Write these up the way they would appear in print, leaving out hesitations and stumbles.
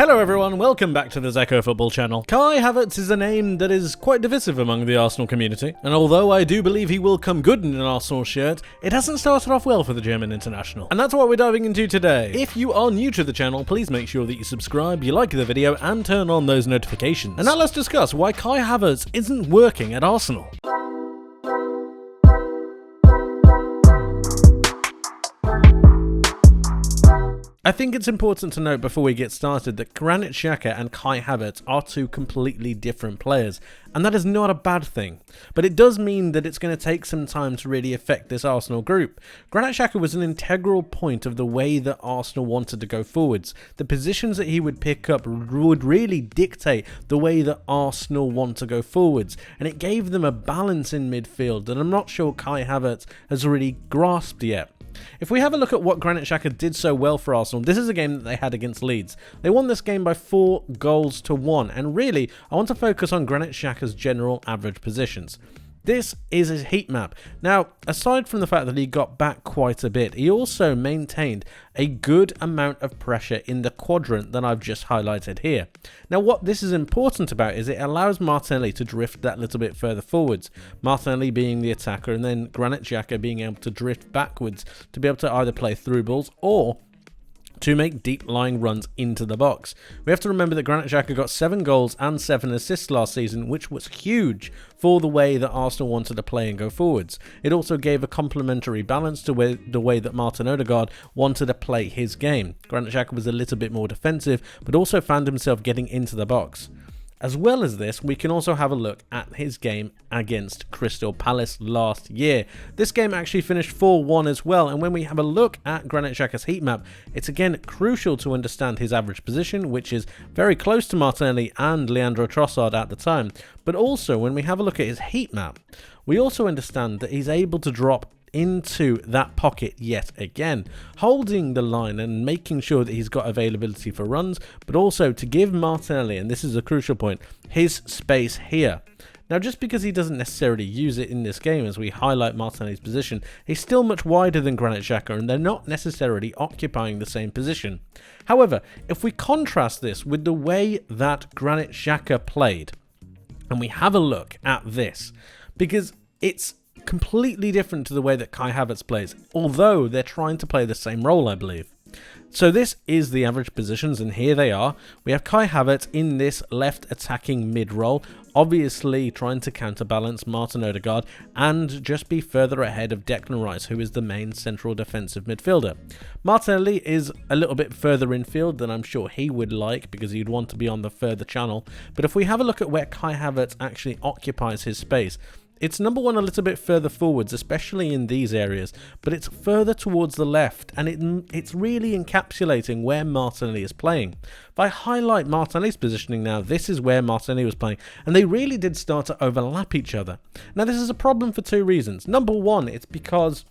Hello everyone, welcome back to the Zekko football channel. Kai Havertz is a name that is quite divisive among the Arsenal community, and although I do believe he will come good in an Arsenal shirt, it hasn't started off well for the German international. And that's what we're diving into today. If you are new to the channel, please make sure that you subscribe, you like the video, and turn on those notifications. And now let's discuss why Kai Havertz isn't working at Arsenal. I think it's important to note before we get started that Granit Xhaka and Kai Havertz are two completely different players, and that is not a bad thing. But it does mean that it's going to take some time to really affect this Arsenal group. Granit Xhaka was an integral point of the way that Arsenal wanted to go forwards. The positions that he would pick up would really dictate the way that Arsenal want to go forwards, and it gave them a balance in midfield that I'm not sure Kai Havertz has really grasped yet. If we have a look at what Granit Xhaka did so well for Arsenal, this is a game that they had against Leeds. They won this game by 4-1, and really, I want to focus on Granit Xhaka's general average positions. This is his heat map. Now, aside from the fact that he got back quite a bit, he also maintained a good amount of pressure in the quadrant that I've just highlighted here. Now, what this is important about is it allows Martinelli to drift that little bit further forwards. Martinelli being the attacker, and then Granit Xhaka being able to drift backwards to be able to either play through balls or to make deep lying runs into the box. We have to remember that Granit Xhaka got 7 goals and 7 assists last season, which was huge for the way that Arsenal wanted to play and go forwards. It also gave a complementary balance to the way that Martin Odegaard wanted to play his game. Granit Xhaka was a little bit more defensive, but also found himself getting into the box. As well as this, we can also have a look at his game against Crystal Palace last year. This game actually finished 4-1 as well, and when we have a look at Granit Xhaka's heat map, it's again crucial to understand his average position, which is very close to Martinelli and Leandro Trossard at the time. But also, when we have a look at his heat map, we also understand that he's able to drop into that pocket yet again, holding the line and making sure that he's got availability for runs, but also to give Martinelli, and this is a crucial point, his space here. Now, just because he doesn't necessarily use it in this game, as we highlight Martinelli's position, he's still much wider than Granit Xhaka, and they're not necessarily occupying the same position. However, if we contrast this with the way that Granit Xhaka played, and we have a look at this, because it's completely different to the way that Kai Havertz plays, although they're trying to play the same role, I believe. So this is the average positions, and here they are. We have Kai Havertz in this left attacking mid role, obviously trying to counterbalance Martin Odegaard and just be further ahead of Declan Rice, who is the main central defensive midfielder. Martinelli is a little bit further infield than I'm sure he would like, because he'd want to be on the further channel. But if we have a look at where Kai Havertz actually occupies his space, it's number one a little bit further forwards, especially in these areas, but it's further towards the left, and it's really encapsulating where Martinelli is playing. If I highlight Martinelli's positioning now, this is where Martinelli was playing, and they really did start to overlap each other. Now, this is a problem for 2 reasons. Number one, it's because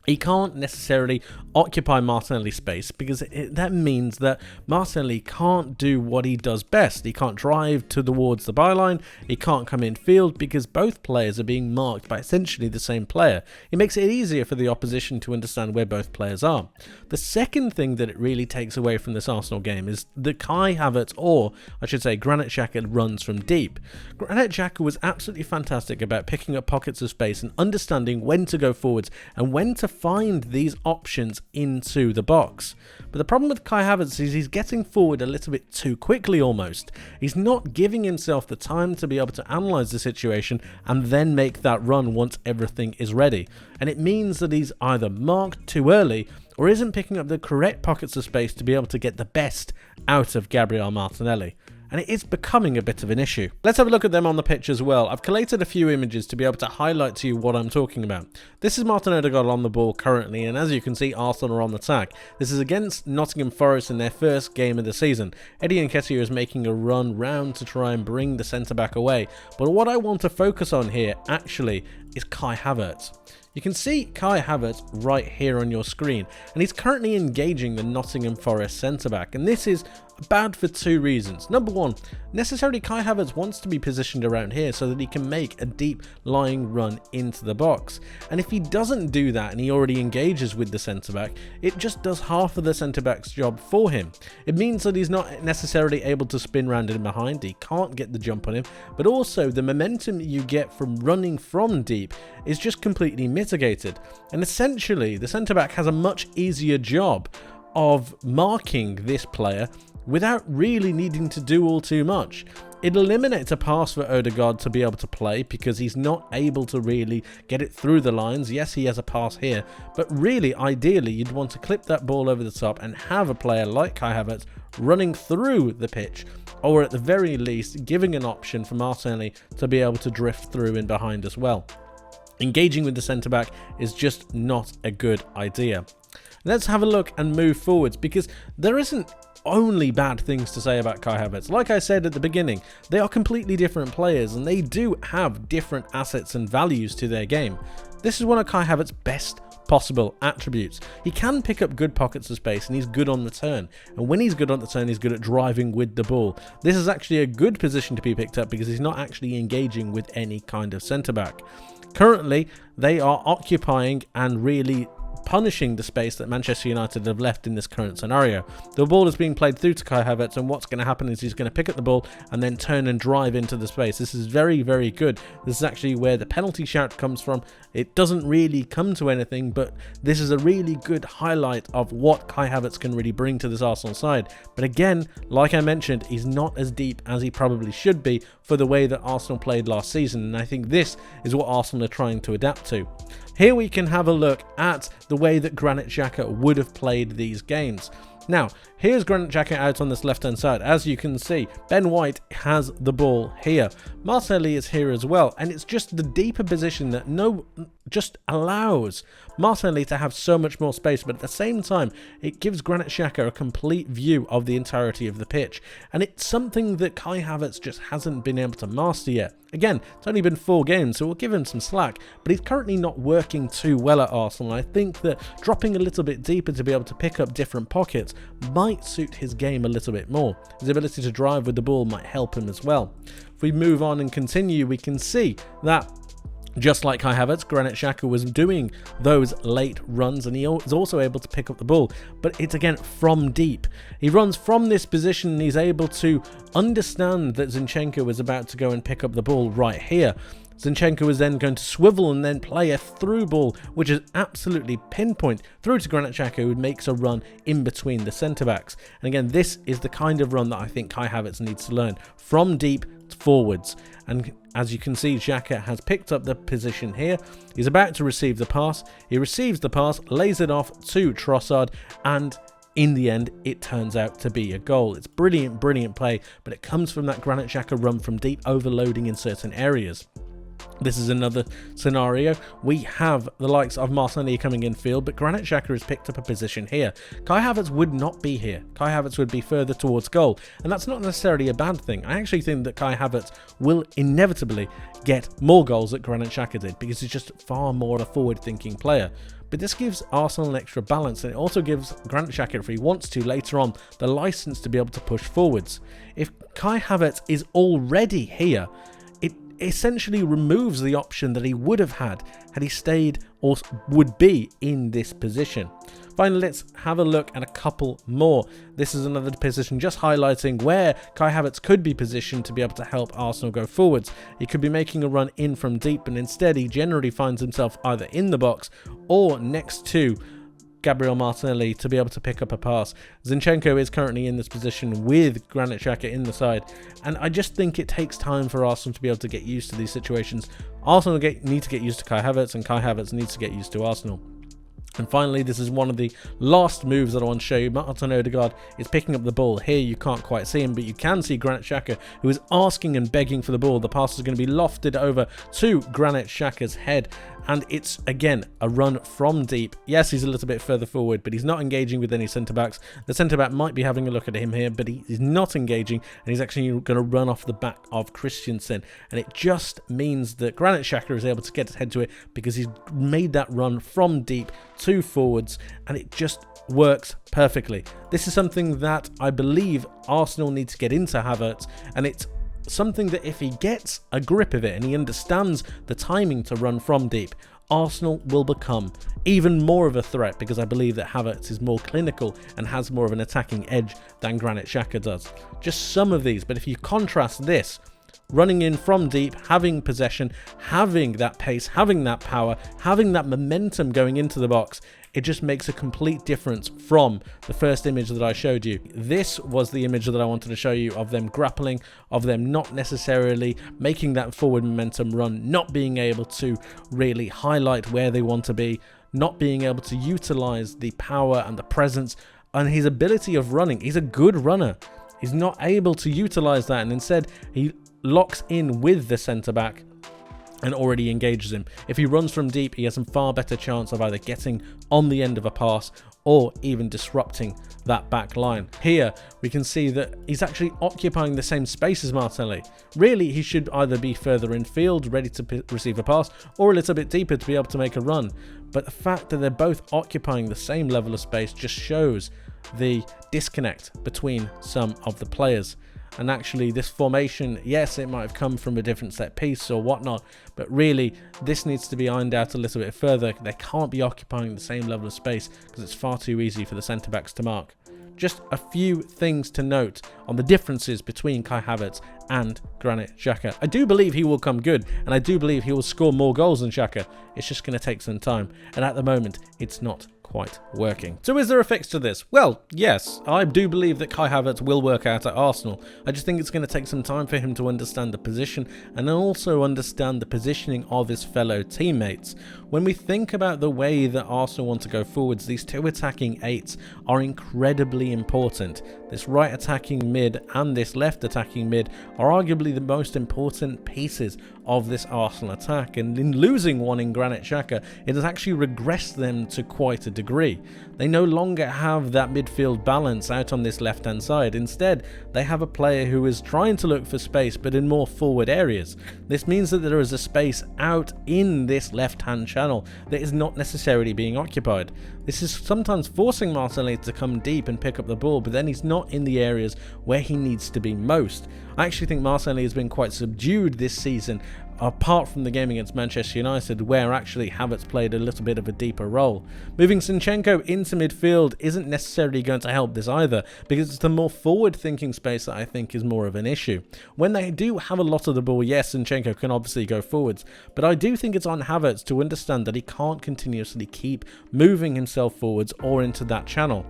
he can't necessarily occupy Martinelli's space, because that means that Martinelli can't do what he does best. He can't drive towards the byline, he can't come in field, because both players are being marked by essentially the same player. It makes it easier for the opposition to understand where both players are. The second thing that it really takes away from this Arsenal game is the Kai Havertz, or I should say Granit Xhaka, runs from deep. Granit Xhaka was absolutely fantastic about picking up pockets of space and understanding when to go forwards and when to find these options into the box. But the problem with Kai Havertz is he's getting forward a little bit too quickly almost. He's not giving himself the time to be able to analyse the situation and then make that run once everything is ready. And it means that he's either marked too early or isn't picking up the correct pockets of space to be able to get the best out of Gabriel Martinelli. And it is becoming a bit of an issue. Let's have a look at them on the pitch as well. I've collated a few images to be able to highlight to you what I'm talking about. This is Martin Odegaard on the ball currently, and as you can see, Arsenal are on the attack. This is against Nottingham Forest in their first game of the season. Eddie Nketiah is making a run round to try and bring the centre-back away. But what I want to focus on here, actually, is Kai Havertz. You can see Kai Havertz right here on your screen, and he's currently engaging the Nottingham Forest centre-back, and this is bad for two reasons. Number one, necessarily Kai Havertz wants to be positioned around here so that he can make a deep lying run into the box. And if he doesn't do that and he already engages with the centre-back, it just does half of the centre-back's job for him. It means that he's not necessarily able to spin round in behind, he can't get the jump on him, but also the momentum you get from running from deep is just completely mitigated. And essentially, the centre-back has a much easier job of marking this player without really needing to do all too much. It eliminates a pass for Odegaard to be able to play because he's not able to really get it through the lines. Yes, he has a pass here, but really, ideally, you'd want to clip that ball over the top and have a player like Kai Havertz running through the pitch, or at the very least, giving an option for Martinelli to be able to drift through in behind as well. Engaging with the centre-back is just not a good idea. Let's have a look and move forwards, because there isn't only bad things to say about Kai Havertz. Like I said at the beginning, they are completely different players and they do have different assets and values to their game. This is one of Kai Havertz's best possible attributes. He can pick up good pockets of space and he's good on the turn. And when he's good on the turn, he's good at driving with the ball. This is actually a good position to be picked up because he's not actually engaging with any kind of centre-back. Currently, they are occupying and really punishing the space that Manchester United have left in this current scenario. The ball is being played through to Kai Havertz, and what's going to happen is he's going to pick up the ball and then turn and drive into the space. This is very, very good. This is actually where the penalty shout comes from. It doesn't really come to anything, but this is a really good highlight of what Kai Havertz can really bring to this Arsenal side. But again, like I mentioned, he's not as deep as he probably should be for the way that Arsenal played last season, and I think this is what Arsenal are trying to adapt to. Here we can have a look at the way that Granit Xhaka would have played these games. Now, here's Granit Xhaka out on this left-hand side. As you can see, Ben White has the ball here. Martinelli is here as well, and it's just the deeper position that just allows Martinelli to have so much more space, but at the same time, it gives Granit Xhaka a complete view of the entirety of the pitch, and it's something that Kai Havertz just hasn't been able to master yet. Again, it's only been 4 games, so we'll give him some slack, but he's currently not working too well at Arsenal. I think that dropping a little bit deeper to be able to pick up different pockets might suit his game a little bit more. His ability to drive with the ball might help him as well. If we move on and continue, we can see that just like Kai Havertz, Granit Xhaka was doing those late runs, and he was also able to pick up the ball, but it's again from deep. He runs from this position and he's able to understand that Zinchenko was about to go and pick up the ball right here. Zinchenko was then going to swivel and then play a through ball, which is absolutely pinpoint through to Granit Xhaka, who makes a run in between the centre-backs. And again, this is the kind of run that I think Kai Havertz needs to learn, from deep forwards. And as you can see, Xhaka has picked up the position here. He's about to receive the pass. He receives the pass, lays it off to Trossard, and in the end, it turns out to be a goal. It's brilliant, brilliant play, but it comes from that Granit Xhaka run from deep, overloading in certain areas. This is another scenario. We have the likes of Martinelli coming in field, but Granit Xhaka has picked up a position here. Kai Havertz would not be here. Kai Havertz would be further towards goal, and that's not necessarily a bad thing. I actually think that Kai Havertz will inevitably get more goals than Granit Xhaka did, because he's just far more of a forward-thinking player. But this gives Arsenal an extra balance, and it also gives Granit Xhaka, if he wants to later on, the license to be able to push forwards. If Kai Havertz is already here, it essentially removes the option that he would have had he stayed or would be in this position. Finally, let's have a look at a couple more. This is another position just highlighting where Kai Havertz could be positioned to be able to help Arsenal go forwards. He could be making a run in from deep, and instead he generally finds himself either in the box or next to Gabriel Martinelli to be able to pick up a pass. Zinchenko is currently in this position with Granit Xhaka in the side, and I just think it takes time for Arsenal to be able to get used to these situations. Arsenal need to get used to Kai Havertz, and Kai Havertz needs to get used to Arsenal. And finally, this is one of the last moves that I want to show you. Martin Odegaard is picking up the ball. Here you can't quite see him, but you can see Granit Xhaka, who is asking and begging for the ball. The pass is going to be lofted over to Granit Xhaka's head, and it's, again, a run from deep. Yes, he's a little bit further forward, but he's not engaging with any centre-backs. The centre-back might be having a look at him here, but he's not engaging, and he's actually going to run off the back of Christensen. And it just means that Granit Xhaka is able to get his head to it because he's made that run from deep two forwards, and it just works perfectly. This is something that I believe Arsenal need to get into Havertz, and it's something that if he gets a grip of it and he understands the timing to run from deep, Arsenal will become even more of a threat, because I believe that Havertz is more clinical and has more of an attacking edge than Granit Xhaka does. Just some of these, but if you contrast this, running in from deep, having possession, having that pace, having that power, having that momentum going into the box, it just makes a complete difference from the first image that I showed you. This was the image that I wanted to show you of them grappling, of them not necessarily making that forward momentum run, not being able to really highlight where they want to be, not being able to utilize the power and the presence and his ability of running. He's a good runner. He's not able to utilize that, and instead he locks in with the centre-back and already engages him. If he runs from deep, he has a far better chance of either getting on the end of a pass or even disrupting that back line. Here we can see that he's actually occupying the same space as Martinelli. Really, he should either be further in field, ready to receive a pass, or a little bit deeper to be able to make a run. But the fact that they're both occupying the same level of space just shows the disconnect between some of the players. And actually this formation, yes, it might have come from a different set piece or whatnot, but really this needs to be ironed out a little bit further. They can't be occupying the same level of space because it's far too easy for the centre-backs to mark. Just a few things to note on the differences between Kai Havertz and Granit Xhaka. I do believe he will come good, and I do believe he will score more goals than Xhaka. It's just going to take some time, and at the moment it's not quite working. So is there a fix to this? Well, yes, I do believe that Kai Havertz will work out at Arsenal. I just think it's going to take some time for him to understand the position and then also understand the positioning of his fellow teammates. When we think about the way that Arsenal want to go forwards, these two attacking eights are incredibly important. This right attacking mid and this left attacking mid are arguably the most important pieces of this Arsenal attack, and in losing one in Granit Xhaka, it has actually regressed them to quite a degree. They no longer have that midfield balance out on this left hand side. Instead, they have a player who is trying to look for space but in more forward areas. This means that there is a space out in this left hand channel that is not necessarily being occupied. This is sometimes forcing Martinelli to come deep and pick up the ball, but then he's not in the areas where he needs to be most. I actually think Martinelli has been quite subdued this season, apart from the game against Manchester United, where actually Havertz played a little bit of a deeper role. Moving Zinchenko into midfield isn't necessarily going to help this either, because it's the more forward-thinking space that I think is more of an issue. When they do have a lot of the ball, yes, Zinchenko can obviously go forwards, but I do think it's on Havertz to understand that he can't continuously keep moving himself forwards or into that channel.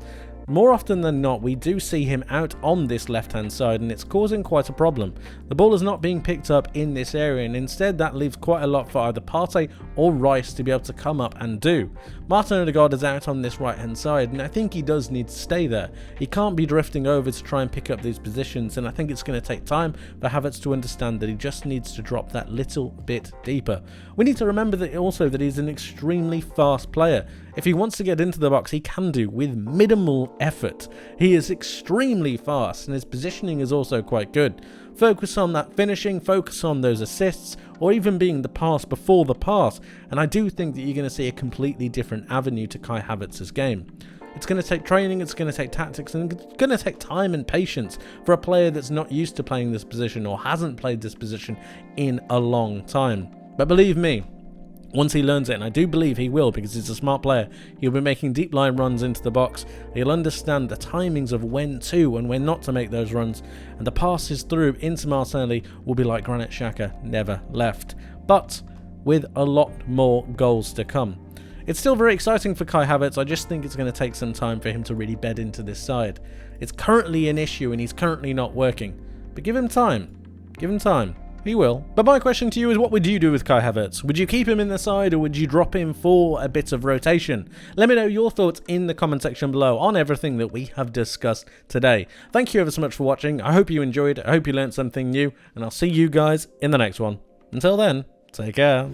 More often than not, we do see him out on this left-hand side, and it's causing quite a problem. The ball is not being picked up in this area, and instead that leaves quite a lot for either Partey or Rice to be able to come up and do. Martin Odegaard is out on this right-hand side, and I think he does need to stay there. He can't be drifting over to try and pick up these positions, and I think it's going to take time for Havertz to understand that he just needs to drop that little bit deeper. We need to remember that also that he's an extremely fast player. If he wants to get into the box, he can do with minimal effort. He is extremely fast, and his positioning is also quite good. Focus on that finishing, focus on those assists, or even being the pass before the pass, and I do think that you're going to see a completely different avenue to Kai Havertz's game. It's going to take training, it's going to take tactics, and it's going to take time and patience for a player that's not used to playing this position or hasn't played this position in a long time. But believe me, once he learns it, and I do believe he will because he's a smart player, he'll be making deep line runs into the box. He'll understand the timings of when to and when not to make those runs, and the passes through into Martinelli will be like Granit Xhaka never left, but with a lot more goals to come. It's still very exciting for Kai Havertz. I just think it's going to take some time for him to really bed into this side. It's currently an issue and he's currently not working, but give him time. Give him time. He will. But my question to you is, what would you do with Kai Havertz? Would you keep him in the side, or would you drop him for a bit of rotation? Let me know your thoughts in the comment section below on everything that we have discussed today. Thank you ever so much for watching. I hope you enjoyed. I hope you learned something new, and I'll see you guys in the next one. Until then, take care.